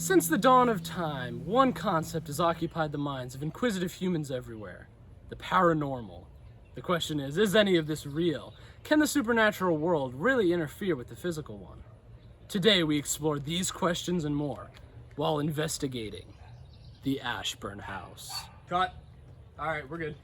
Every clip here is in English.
Since the dawn of time, one concept has occupied the minds of inquisitive humans everywhere: the paranormal. The question is any of this real? Can the supernatural world really interfere with the physical one? Today we explore these questions and more while investigating the Ashburn House. Cut. Alright, we're good.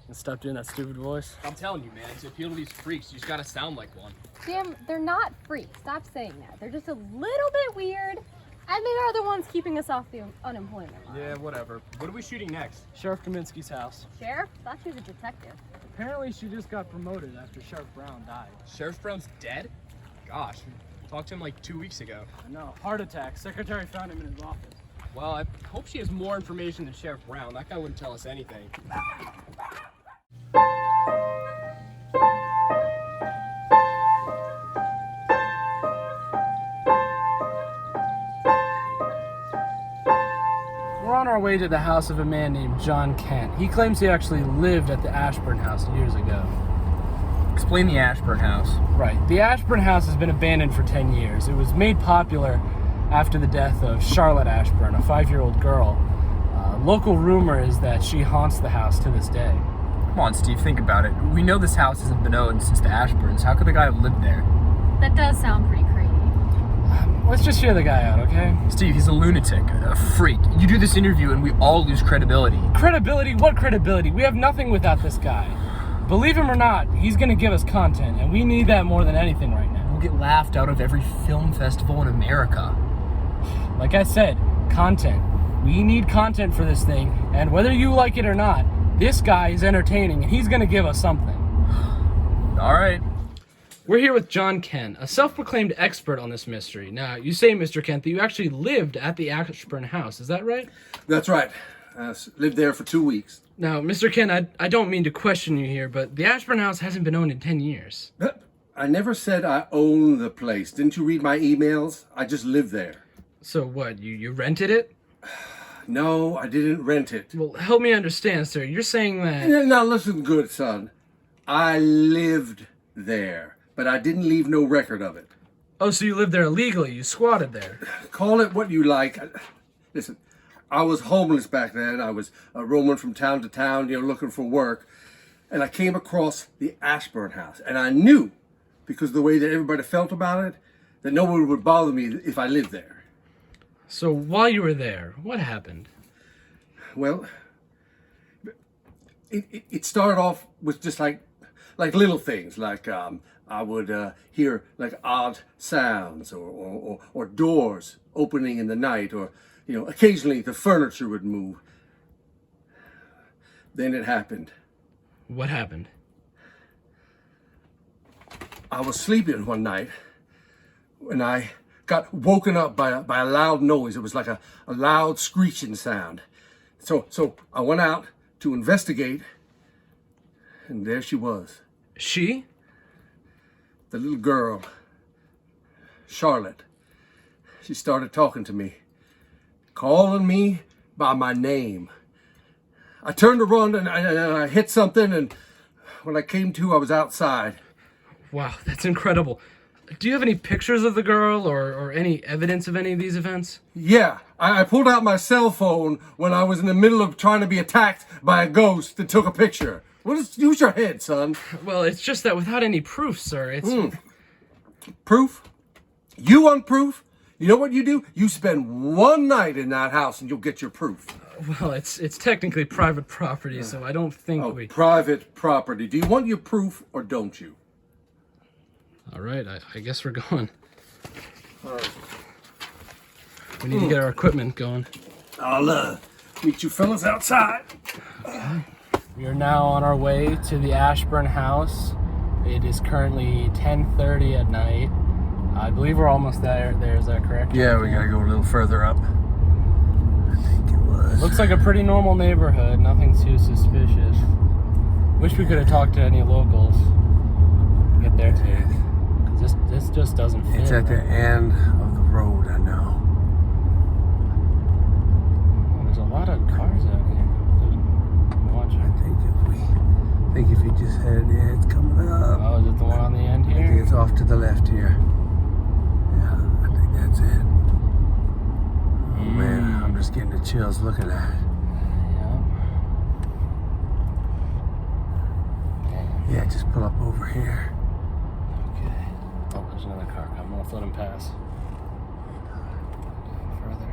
And stop doing that stupid voice. I'm telling you, man, to appeal to these freaks, you just gotta sound like one. Jim, they're not freaks. Stop saying that. They're just a little bit weird, and they are the ones keeping us off the unemployment line. Yeah, whatever. What are we shooting next? Sheriff Kaminsky's house. Sheriff? Thought she was a detective. Apparently she just got promoted after Sheriff Brown died. Sheriff Brown's dead? Gosh, we talked to him like 2 weeks ago. No, heart attack. Secretary found him in his office. Well, I hope she has more information than Sheriff Brown. That guy wouldn't tell us anything. We're on our way to the house of a man named John Kent. He claims he actually lived at the Ashburn House years ago. Explain the Ashburn House. Right. The Ashburn House has been abandoned for 10 years. It was made popular after the death of Charlotte Ashburn, a 5-year-old girl. Local rumor is that she haunts the house to this day. Come on, Steve, think about it. We know this house hasn't been owned since the Ashburns. How could the guy have lived there? That does sound pretty crazy. Let's just hear the guy out, okay? Steve, he's a lunatic, a freak. You do this interview and we all lose credibility. Credibility? What credibility? We have nothing without this guy. Believe him or not, he's gonna give us content, and we need that more than anything right now. We'll get laughed out of every film festival in America. Like I said, content. We need content for this thing, and whether you like it or not, this guy is entertaining, and he's gonna give us something. All right. We're here with John Kent, a self-proclaimed expert on this mystery. Now, you say, Mr. Kent, that you actually lived at the Ashburn House. Is that right? That's right. Lived there for 2 weeks. Now, Mr. Kent, I don't mean to question you here, but the Ashburn House hasn't been owned in 10 years. I never said I own the place. Didn't you read my emails? I just live there. So what, you rented it? No, I didn't rent it. Well, help me understand, sir. You're saying that... Now listen good, son. I lived there, but I didn't leave no record of it. Oh, so you lived there illegally. You squatted there. Call it what you like. Listen, I was homeless back then. I was roaming from town to town, looking for work. And I came across the Ashburn House. And I knew, because of the way that everybody felt about it, that no one would bother me if I lived there. So while you were there, what happened? Well, it started off with just like little things, like I would hear like odd sounds or doors opening in the night, or occasionally the furniture would move. Then it happened. What happened? I was sleeping one night when I got woken up by a loud noise. It was like a loud screeching sound. So I went out to investigate, and there she was. She? The little girl, Charlotte. She started talking to me, calling me by my name. I turned around and I hit something, and when I came to, I was outside. Wow, that's incredible. Do you have any pictures of the girl or any evidence of any of these events? Yeah, I pulled out my cell phone when I was in the middle of trying to be attacked by a ghost and took a picture. Use your head, son. Well, it's just that without any proof, sir, it's... Proof? You want proof? You know what you do? You spend one night in that house and you'll get your proof. Well, it's technically private property, so I don't think we... Private property. Do you want your proof or don't you? All right, I guess we're going. We need to get our equipment going. I'll meet you fellas outside. We are now on our way to the Ashburn House. It is currently 10:30 at night. I believe we're almost there. Is that correct? Yeah, we gotta go a little further up. I think it was. Looks like a pretty normal neighborhood. Nothing too suspicious. Wish we could have talked to any locals. Get there too. This just doesn't fit. It's at the end of the road, I know. Oh, there's a lot of cars out here. Watch I think if we just head, yeah, it's coming up. Oh, is it the one on the end I think here? it's off to the left here. Yeah, I think that's it. Man, I'm just getting the chills looking at it. Yeah, just pull up over here. Okay. Oh, there's another car coming. Let's let him pass. Further.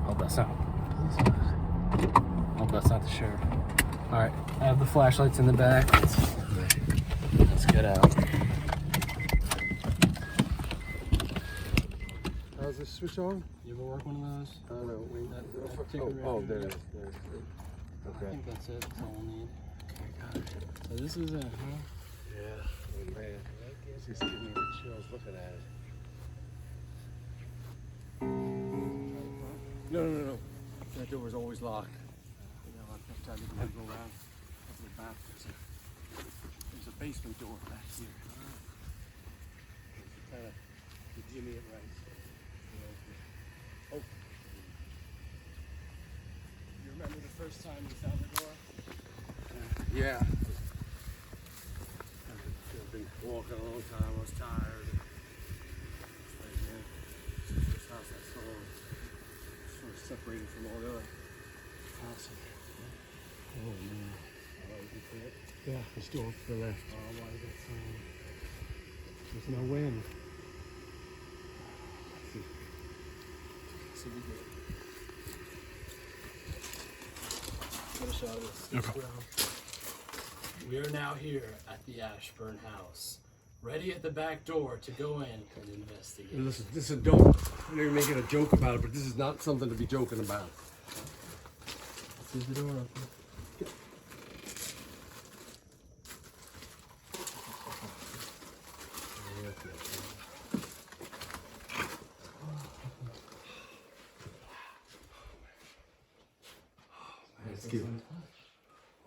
Hope that's not. Hope that's not the sheriff. All right. I have the flashlights in the back. Let's get out. How's this switch on? You ever work one of those? No, wait. There it is. I Okay. think that's it. That's all we'll need. Okay, got it. So this is it, huh? Yeah. Oh, man. It's just giving me the chills looking at it. No. That door is always locked. Next time you can go around to the back. There's a basement door back here. Kind of jimmy it right. Oh. You remember the first time you found the door? Yeah. I've been walking a long time. I was tired. It's like, man, this house I saw sort of separated from all the other houses. Oh man. Yeah, it's door to the left. Oh, why is it so? There's no wind. So we get a shot of this. Okay. We are now here at the Ashburn house, ready at the back door to go in and investigate. Listen, this is a joke. They're making a joke about it, but this is not something to be joking about. Let's leave the door open.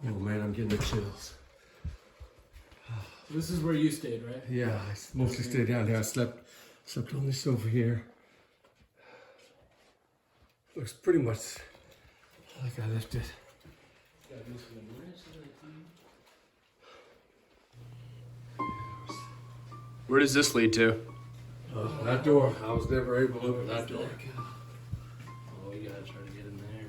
Oh man, I'm getting the chills. This is where you stayed, right? Yeah, I mostly stayed down here. I slept on this sofa here. Looks pretty much like I left it. Where does this lead to? That door, I was never able to open that door. Oh, we gotta try to get in there.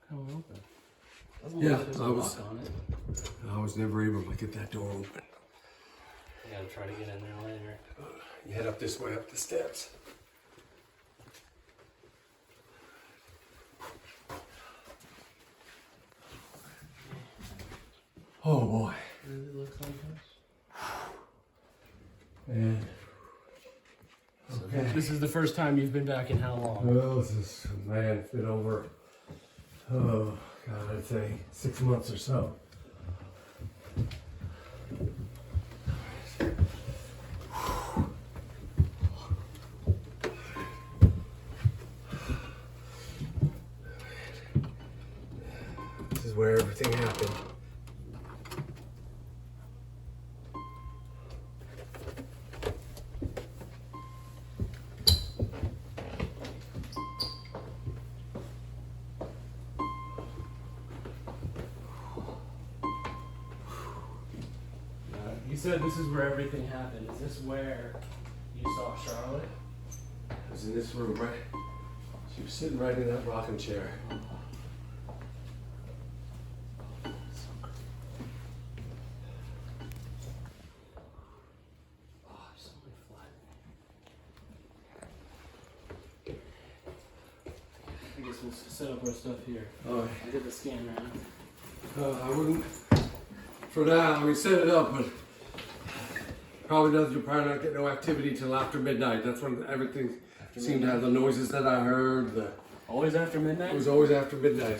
Come open. Yeah, There's a I was- lock on it. I was never able to get that door open. We gotta try to get in there later. You head up this way, up the steps. Oh boy. Really looks like this. Man. Okay. This is the first time you've been back in how long? Well, this is, man, it's been over, oh, God, I'd say 6 months or so. This is where everything happened. You said this is where everything happened. Is this where you saw Charlotte? I was in this room, right? She was sitting right in that rocking chair. Oh, there's so many flies. I guess we'll set up our stuff here. Oh, I'll get the scan around. I wouldn't, for now, I mean, set it up, but probably doesn't, you'll probably not get no activity till after midnight. That's when everything seemed to have the noises that I heard. Always after midnight? It was always after midnight.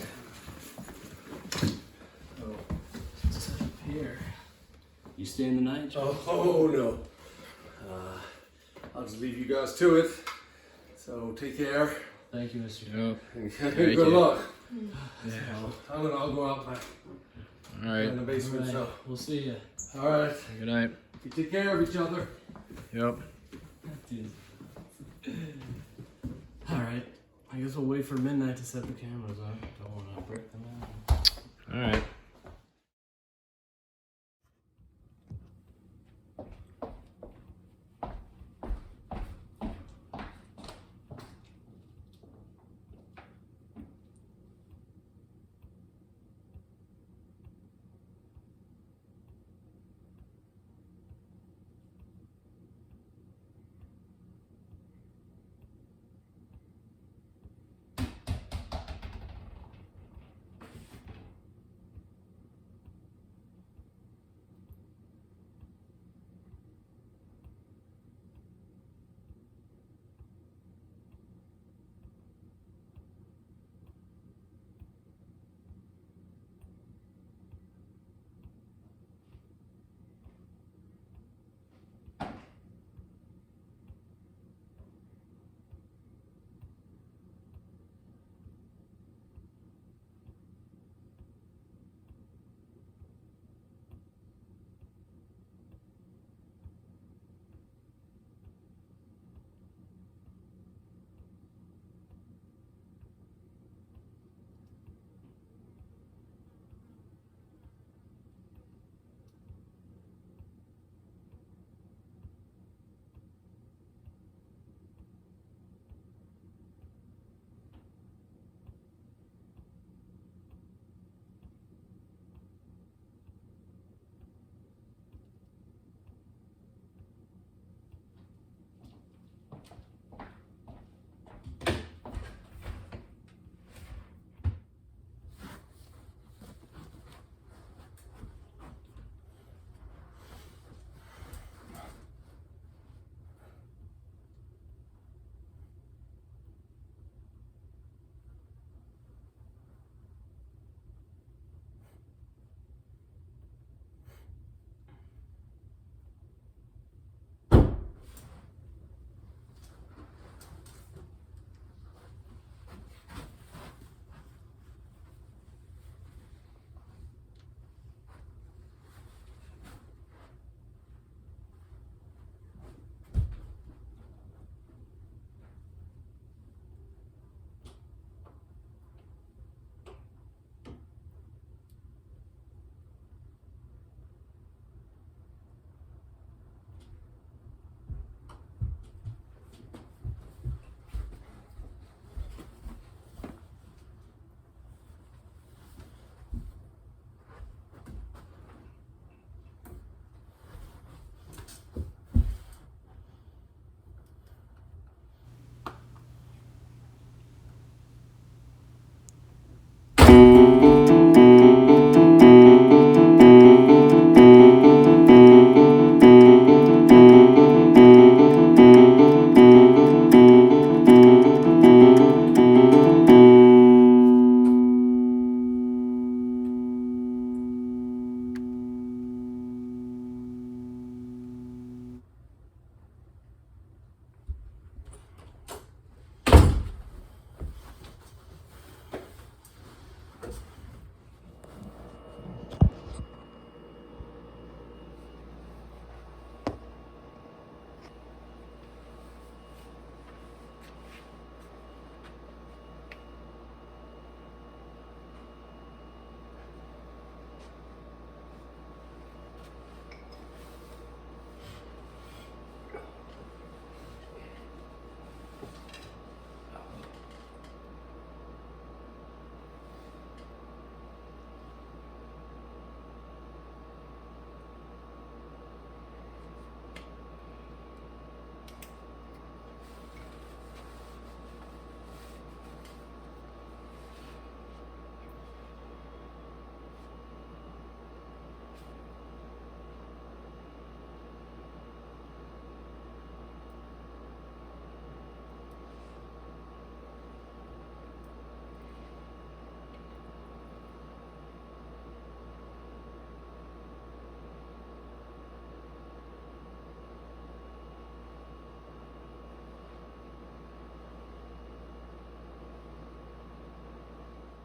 Oh, set up here. You stay in the night, Joe? Oh no. I'll just leave you guys to it. So take care. Thank you, Mr. Yep. And Thank good you. luck. Yeah. I'll go out back All right. in the basement. All right, we'll see you. So, all right. Good night. You take care of each other. Yep. Dude. All right. I guess we'll wait for midnight to set the cameras up. Don't want to break them out. All right.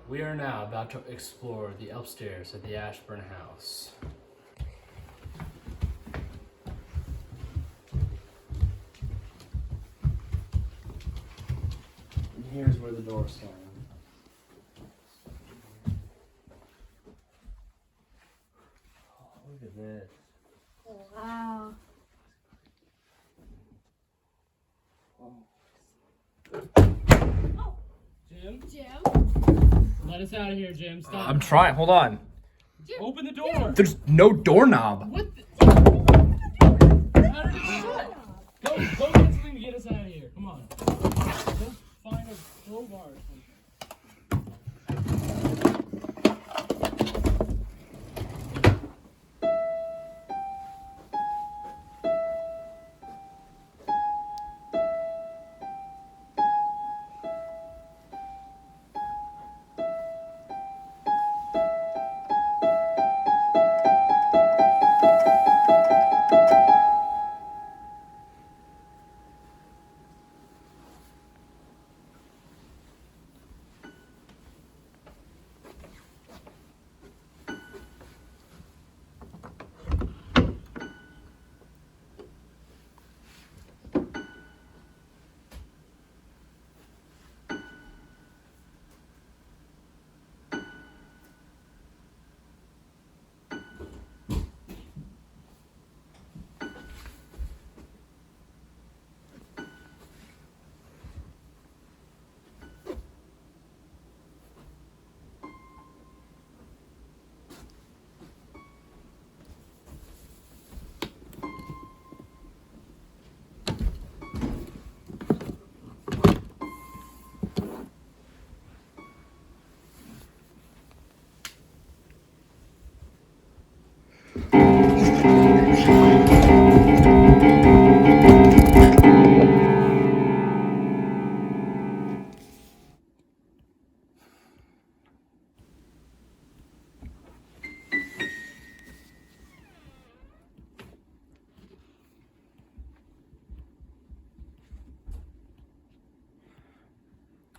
We are now about to explore the upstairs of the Ashburn house. And here's where the door slams. Oh, look at this. Wow. Jim? Let us out of here, Jim. Stop. I'm trying. Hold on. Open the door. There's no doorknob. What the? How did it shut? Go get something to get us out of here. Come on. Go find a crowbar or something.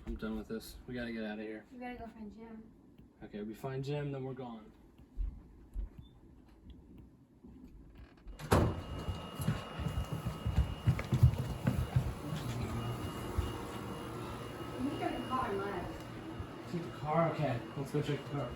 I'm done with this. We gotta get out of here. We gotta go find Jim. Okay, we find Jim, then we're gone. We need to go to the car and let us. Take the car? Okay, let's go check the car.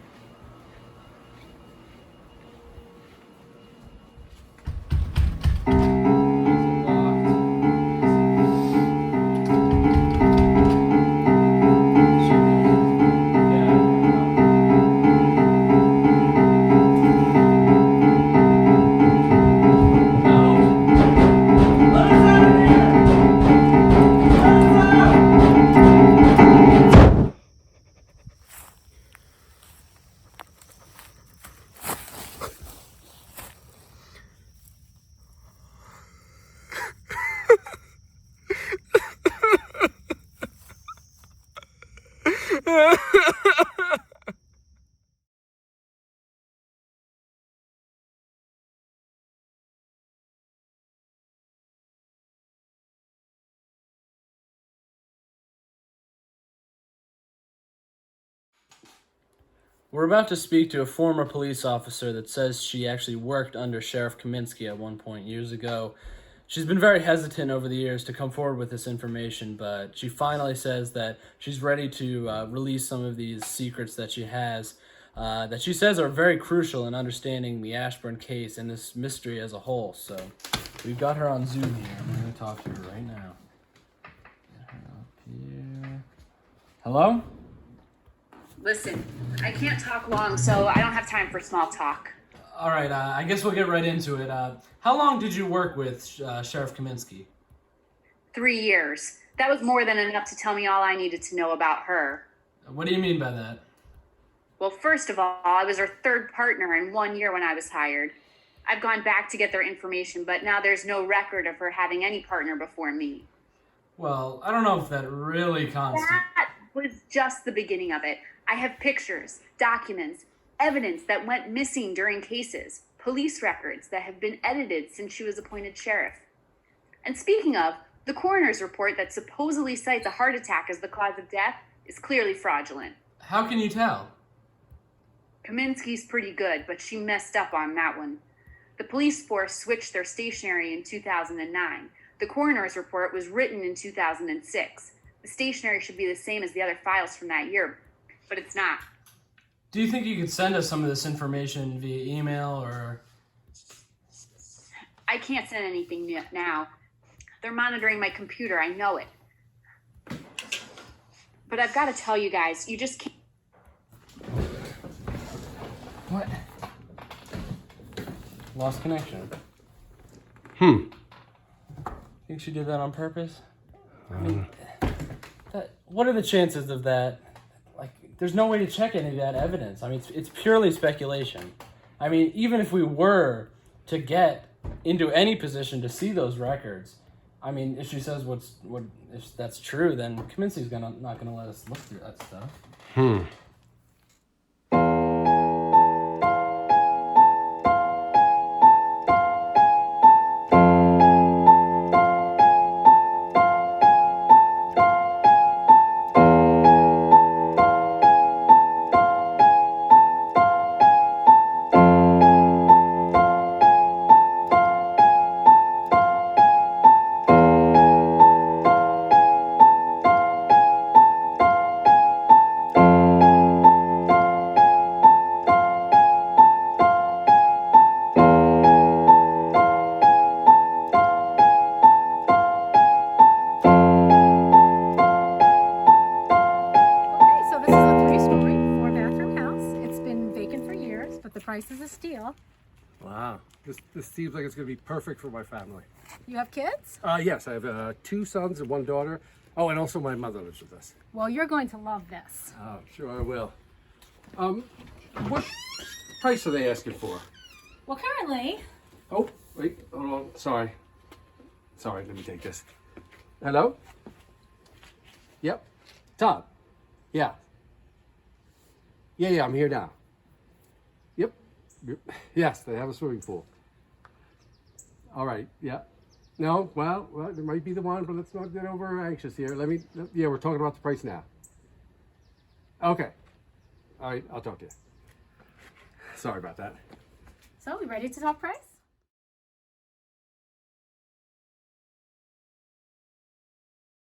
We're about to speak to a former police officer that says she actually worked under Sheriff Kaminsky at one point years ago. She's been very hesitant over the years to come forward with this information, but she finally says that she's ready to release some of these secrets that she has, that she says are very crucial in understanding the Ashburn case and this mystery as a whole. So we've got her on Zoom here. I'm going to talk to her right now. Get her up here. Hello? Listen, I can't talk long, so I don't have time for small talk. All right, I guess we'll get right into it. How long did you work with Sheriff Kaminsky? 3 years. That was more than enough to tell me all I needed to know about her. What do you mean by that? Well, first of all, I was her third partner in 1 year when I was hired. I've gone back to get their information, but now there's no record of her having any partner before me. Well, I don't know if that really constitutes... That was just the beginning of it. I have pictures, documents, evidence that went missing during cases, police records that have been edited since she was appointed sheriff. And speaking of, the coroner's report that supposedly cites a heart attack as the cause of death is clearly fraudulent. How can you tell? Kaminsky's pretty good, but she messed up on that one. The police force switched their stationery in 2009. The coroner's report was written in 2006. The stationery should be the same as the other files from that year, but it's not. Do you think you could send us some of this information via email or... I can't send anything now. They're monitoring my computer, I know it. But I've got to tell you guys, you just can't. What? Lost connection. Think she did that on purpose? I mean, what are the chances of that? Like, there's no way to check any of that evidence. I mean, it's purely speculation. I mean, even if we were to get into any position to see those records, I mean, if she says if that's true, then Kaminsky's not gonna let us look through that stuff. Okay, so this is a 3-story, 4-bathroom house. It's been vacant for years, but the price is a steal. Wow. This seems like it's going to be perfect for my family. You have kids? Yes, I have 2 sons and 1 daughter. Oh, and also my mother lives with us. Well, you're going to love this. Oh, sure I will. What price are they asking for? Well, currently, Oh, wait, hold on. Sorry, let me take this. Hello? Yep. Todd? Yeah. Yeah, I'm here now. Yep. Yes, they have a swimming pool. All right, yeah. No, well, it might be the one, but let's not get over anxious here. Yeah, we're talking about the price now. Okay. All right, I'll talk to you. Sorry about that. so we ready to talk price?